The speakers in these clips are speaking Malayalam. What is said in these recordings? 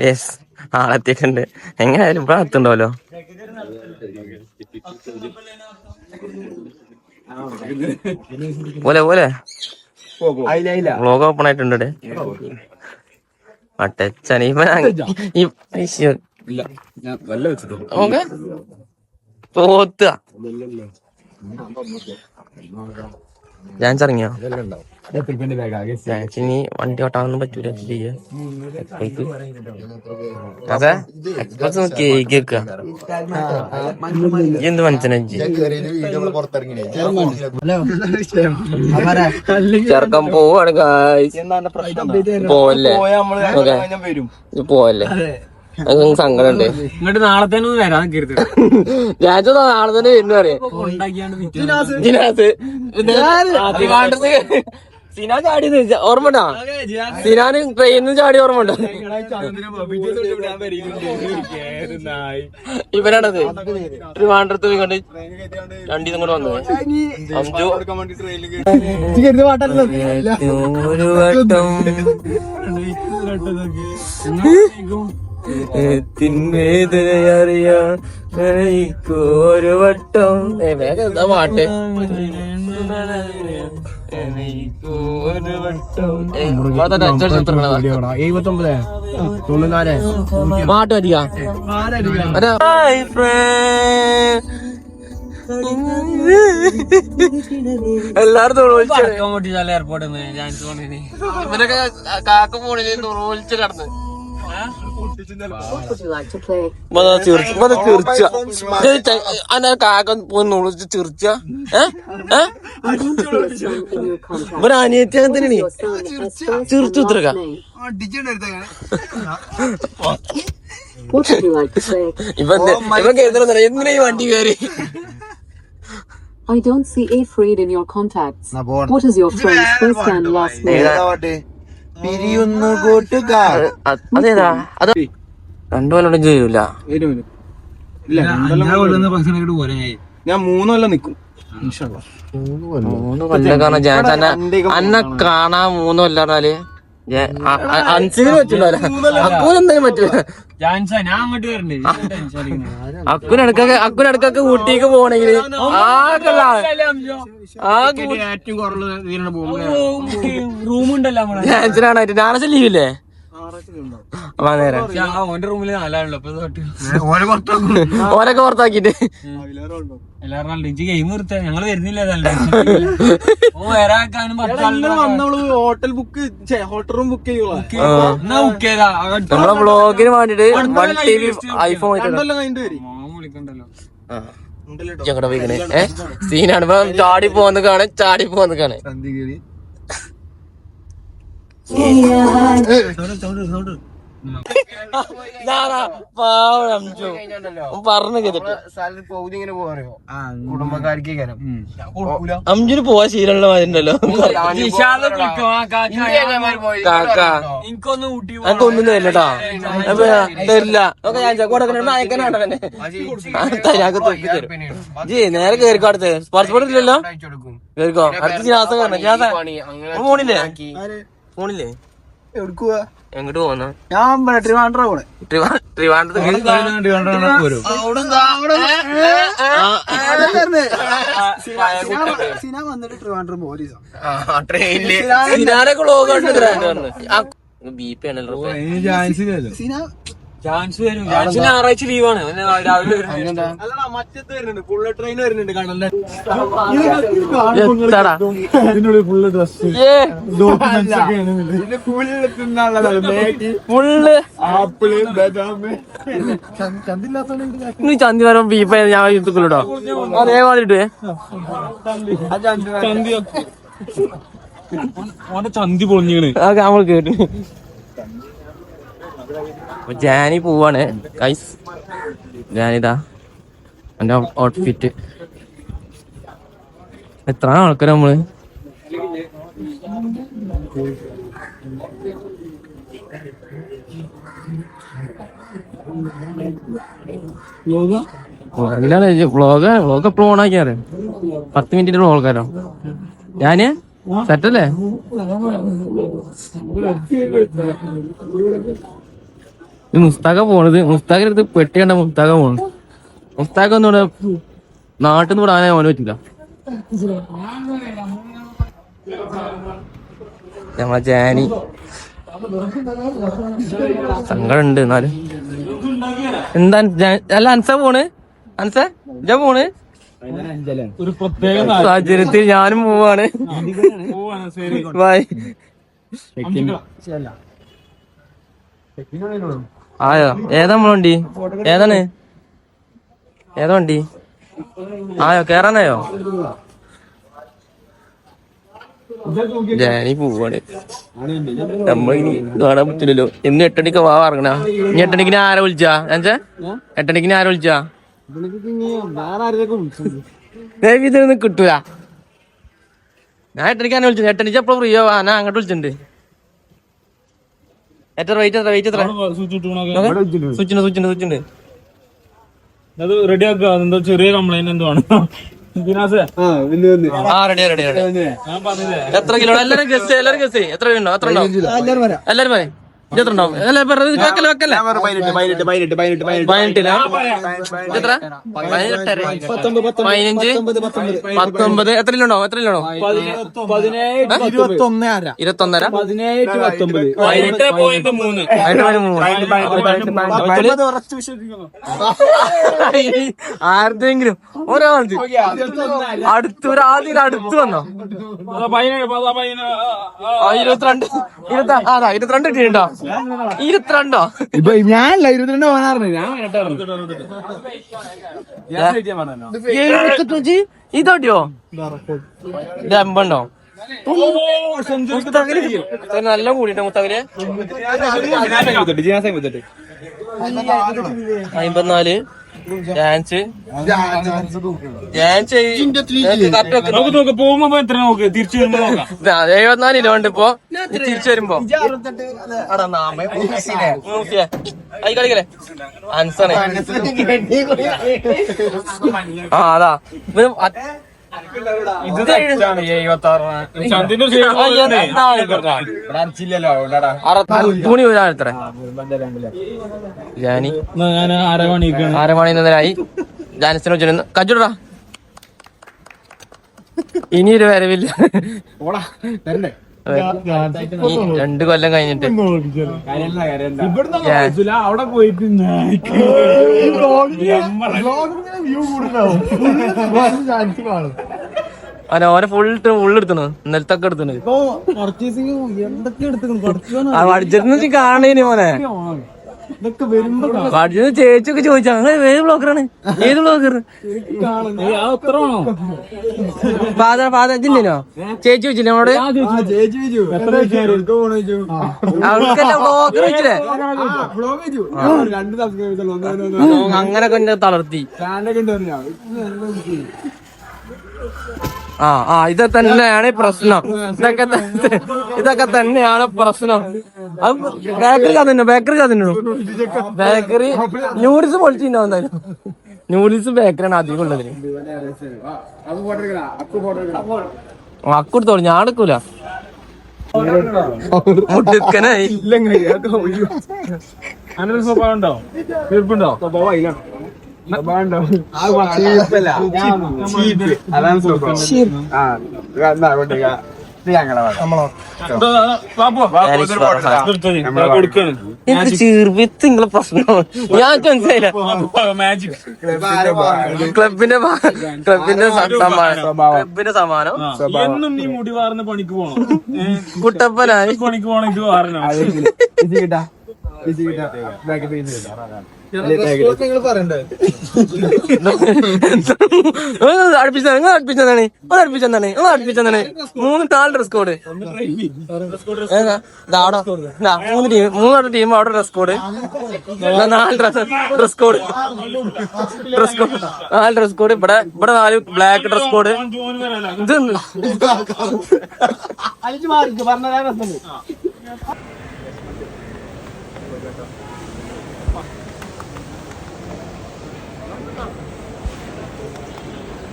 യെസ്, ആളെത്തിയിട്ടുണ്ട്. എങ്ങനെയായാലും ഇവിടെ എത്തുണ്ടാവല്ലോ. പോലെ പോലെ വ്ലോഗ് ഓപ്പൺ ആയിട്ടുണ്ട്. തോത്ത ഞാൻ ഇറങ്ങിയോ? ഇനി വണ്ടി ഓട്ടാനൊന്നും പറ്റൂല. അതെ എക്സ്പ്രസ് നോക്കി കേക്ക എന്ത് മനസ്സിലായി ചെറുക്കം പോവാണ്. പോവല്ലേ പോവല്ലേ സങ്കടമുണ്ട്. ഇങ്ങോട്ട് നാളെ തന്നെ വരാൻ ഞാൻ നാളെ തന്നെ വരുന്നു അറിയാം. സിനാ ചാടി ഓർമ്മണ്ടാ? സിനാന് ട്രെയിനിൽ ചാടി ഓർമ്മണ്ടോ? ഇവരാണത് ട്രിവാൻഡ്രത്ത് പോയിക്കൊണ്ട് രണ്ടീന്നും കൂടെ വന്നത്. അഞ്ചു ഒരു വട്ടം തിന്മേതനയറിയാൻ ഒരു വട്ടം എന്താ പാട്ട്? പാട്ട് മതിയാ എല്ലാരും എയർപോർട്ടിൽ നിന്ന് ഇവരൊക്കെ കാക്ക പോണില് തൊഴിച്ച് കടന്ന് കാക്ക പോയി നുളിച്ച് ചിറിച്ച ഇവിടെ അനിയത്തി അങ്ങനെ തന്നെയാണ്. ചിറിച്ചു ഉത്തരക്ക ഇവൻ കരുതല എന്തിനാ ഈ വണ്ടി കയറി? I don't see a Fred in your contacts. What is your friend's first and last name? പിരിയുന്നു കൂട്ടുകാർ. അതേതാ? അത് 2 കൊല്ലം ചെയ്യൂല. ഞാൻ 3 കൊല്ലം നിക്കും. 3 കൊല്ലം കാരണം ഞാൻ തന്നെ അന്നെ കാണാൻ 3 കൊല്ലം പറഞ്ഞാല് അൻസിന് പറ്റൂല. അക്കൂനെന്തായാലും പറ്റൂല. അക്കുനടക്കൊക്കെ ഊട്ടിക്ക് പോണെങ്കില് റൂമുണ്ടല്ലോ ജാൻസനാണായിട്ട് ഞായറാഴ്ച ലീവില്ലേ? ഓന്റെ റൂമില് 4 ആളുള്ളൂ. ഓരൊക്കെ പുറത്താക്കിട്ട് എല്ലാവരും ഗെയിം നിർത്താ. ഞങ്ങള് വരുന്നില്ല. Hotel book hotel room book ചെയ്യുക. നമ്മളെ വ്ളോഗിന് വേണ്ടിട്ട് ഐഫോൺ വിളിക്കണ്ടല്ലോ. ഞങ്ങടെ പോയിക്കണേ സീനാണ്. ഇപ്പൊ ചാടി പോന്ന് കാണാൻ പറഞ്ഞു കേട്ടിട്ട് കുടുംബക്കാർക്ക് അഞ്ചിന് പോവാ ശീലമുള്ള മാതിരിണ്ടല്ലോ. കാക്ക എനിക്കൊന്നും തരില്ലട്ടോ. തരില്ല. ജി നേരെ കേറിക്കോ. അടുത്ത് പാസ്പോർട്ട് ഇല്ലല്ലോ. കേറിക്കോ. അടുത്ത ജിനാസം പോണില്ലേ? പോണില്ലേ? എങ്ങോട്ട് പോന്ന? ഞാൻ ട്രിവാൻഡ്രം പോണേ. സിന വന്നിട്ട് ട്രിവാൻഡ്രം പോലീസാ ട്രെയിനില് സിനാനൊക്കെ വ്ളോഗ് ബിപി ആണല്ലോ. സിന ചാൻസ് വരും. ഞായറാഴ്ച ലീവാണ്. രാവിലെ മറ്റത്ത് വരുന്നുണ്ട്. ബുള്ളറ്റ് ട്രെയിൻ വരുന്നുണ്ട്. കടലിന്റെ ഫുള്ള് ഡ്രസ് ഫുള്ള് തിന്നാനുള്ളതാണ്. ഫുള്ള് ആപ്പിള് ബദാമ് ചന്തി വരും. ബീഫ് ഞാൻ എടുത്തുള്ളൂട്ടോ. അതേമാതിരി ചന്തി പൊളിഞ്ഞാണ്. അതൊക്കെ നമ്മൾ കേട്ടു. ജാനി പോവാണ് ഗൈസ്. ജാനിതാ എന്റെ ഔട്ട്ഫിറ്റ്. എത്ര ആൾക്കാർ നമ്മള് വ്ളോഗ് എപ്പോഴും ഓണാക്കിയാറ്. 10 മിനിറ്റിന്റെ വ്ളോഗാരോ ഞാന് സെറ്റല്ലേ? മുസ്താഖ പോണത്. മുസ്താഖിന്റെ അടുത്ത് പെട്ടി കണ്ട മുസ്താഖ പോണത്. മുസ്താഖ ഒന്നും ഇവിടെ നാട്ടിൽ നിന്ന് വിടാനേ പോകാൻ പറ്റില്ല. ഞമ്മളെ ജാനി സങ്കടുണ്ട് എന്നാലും. എന്താ അല്ല അൻസ പോണ്? അൻസ ഇജാ പോണ്? ഒരു പ്രത്യേക സാഹചര്യത്തിൽ ഞാനും പോവാണ്. ബൈ. ആയോ? ഏതാ നമ്മളെ വണ്ടി? ഏതാണ്? ഏതാ വണ്ടി? ആയോ? കേറാനായോ? ജാനി പോവാണ്. നമ്മളിനി കാണാൻ പറ്റില്ലല്ലോ. ഇന്ന് 8 മണിക്ക് ഇറങ്ങണ. ഇനി 8 മണിക്ക് ആരെ വിളിച്ചാ? 8 മണിക്ക് ആരെ വിളിച്ചാ? ഇതൊന്നും കിട്ടൂല. ഞാൻ 8 മണിക്കാണ് വിളിച്ചത്. 8 മണിക്ക് എപ്പോഴും ഫ്രീ ആവാ. ഞാൻ അങ്ങോട്ട് വിളിച്ചിട്ടുണ്ട്. എത്ര വെയിറ്റ് എത്ര സ്വിച്ചുണ്ട്. അത് റെഡി ആക്കുക. അതെന്തോ ചെറിയ കംപ്ലൈന്റ് എന്തോ ആണ്. റെഡി. ഞാൻ പറഞ്ഞില്ലേ എത്ര കിലോ? എല്ലാരും ഗസ് എത്ര ഉണ്ടോ? എത്ര ഉണ്ടാവും? എല്ലാരും പറയും. എത്ര ഉണ്ടാവും? എല്ലാരും പറഞ്ഞത് വെക്കല്ലേ? 15 എത്രയിലുണ്ടോ? 21. ആരുടെങ്കിലും ഒരാൾക്ക് അടുത്ത് വന്നോ? 22 കിട്ടിയിട്ടുണ്ടോ? 22 ഇപ്പൊ ഞാനല്ല 22 പോകാറുണ്ട്. ഇതോട്ടിയോ? ഇത് 50 നല്ല കൂടിട്ടോ മുത്തകല്. 54 ചാൻസ് പോകുമ്പോ എത്ര നോക്ക്, തിരിച്ചു വരുമ്പോ നോക്കാം. 74 കിലോ ഉണ്ട് ഇപ്പൊ. തിരിച്ചു വരുമ്പോ കളിക്കലേ അൻസാണ്. അതാ തുണി എത്ര? ജാനി അരമണിന്നരായി. ജാനസിനെ വെച്ചിരുന്നു. കജുടാ ഇനിയൊരു വരവില്ല. 2 കൊല്ലം കഴിഞ്ഞിട്ട് അവിടെ പോയിട്ട് ഓനെ ഫുള്ളെടുത്തണ്. നെൽത്തൊക്കെ എടുത്തണ്. പഠിച്ചിരുന്നു കാണേനി മോനെ. പഠിച്ചത് ചേച്ചിയൊക്കെ ചോദിച്ചാ ഏത് ബ്ലോഗറാണ്? ഏത് ബ്ലോഗർ? ഇതില്ലേനോ? ചേച്ചി വെച്ചില്ലേ നമ്മളോട്? അവർക്കെല്ലാം ബ്ലോഗർ വെച്ചില്ലേ? അങ്ങനെ കൊണ്ട തളർത്തി. ഇതൊക്കെ തന്നെയാണ് പ്രശ്നം. ഇതൊക്കെ തന്നെയാണ് പ്രശ്നം. അത് ബേക്കറി കഥ ബേക്കറി ന്യൂഡിൽസ് പൊളിച്ചിട്ടുണ്ടോ? എന്തായാലും ന്യൂഡിൽസ് ബേക്കറിയാണ് അധികം ഉള്ളതിന്. അക്കെടുത്തോളൂ, ഞാൻ എടുക്കൂല. മുടുക്കനായി. അങ്ങനെ സ്വഭാവം ഉണ്ടോ? തീർപ്പുണ്ടോ? ചീർപ്പിങ്ങളെ പ്രശ്നം ഞാൻ മനസ്സിലായില്ല. ക്ലബിന്റെ സമ്മാനം. എന്നും നീ മുടി വാർന്ന് പണിക്ക് പോകണം. കുട്ടപ്പനായി പണിക്ക് പോകണം. ഇത് വാരണം. അടുപ്പിച്ചതാണ് 3-4 ഡ്രസ് കോഡ്. 3 ടീം അവിടെ dress code. 4 dress code. 4 dress code. ഇവിടെ 4 ബ്ലാക്ക് ഡ്രസ് കോഡ്. ഇത്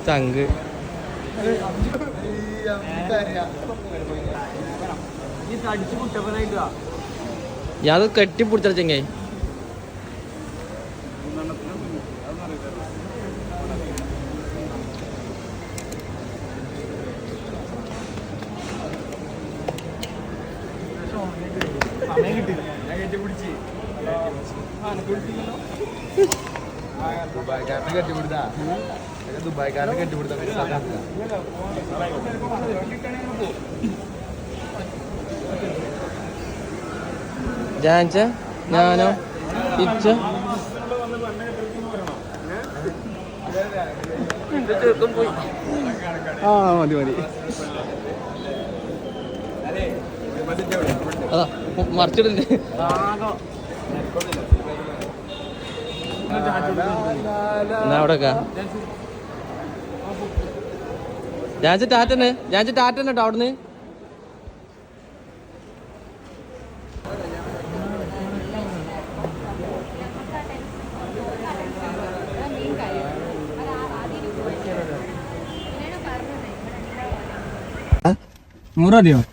ചങ്ക് ഞാൻ കെട്ടിപ്പിടിച്ച ചെങ്ങായി. സമയം കിട്ടില്ല, ഞാൻ കെട്ടിപ്പിടിച്ച് ദുബായ്ക്കാരനെ കെട്ടിപ്പിടുത്താ, ദുബായ്ക്കാരനെ കെട്ടിപ്പിടുത്താ. ജാൻച്ച ഞാനോ ഇച്ച പോയി. മതി മതി. അതാ മറിച്ചിടല്ലേ. എന്നാ അവിടെക്കാ ജാൻച്ച ടാറ്റന്നെ, ജാൻച്ച ടാറ്റന്നെ കേട്ടോ അവിടുന്ന്.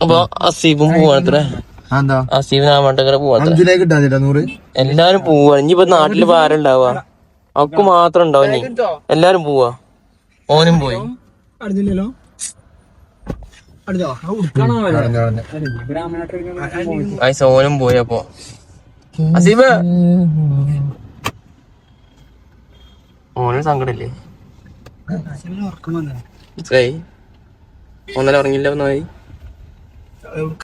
അപ്പൊ അസീബും പോവാണത്രേ. അസീബ് നാമട്ടക്കര പോവാത്ര. എല്ലാരും പോവാ. ഇനിയിപ്പോ നാട്ടില് ആരും ഉണ്ടാവുക? അവക്ക് മാത്രം ഉണ്ടാവും. ഇനി എല്ലാരും പോവാ. ഓനും പോയി. ഓനും പോയി. അപ്പൊ അസീബ് ഓനും സങ്കടല്ലേ? ഒന്നര ഉറങ്ങില്ല ഒന്നായി.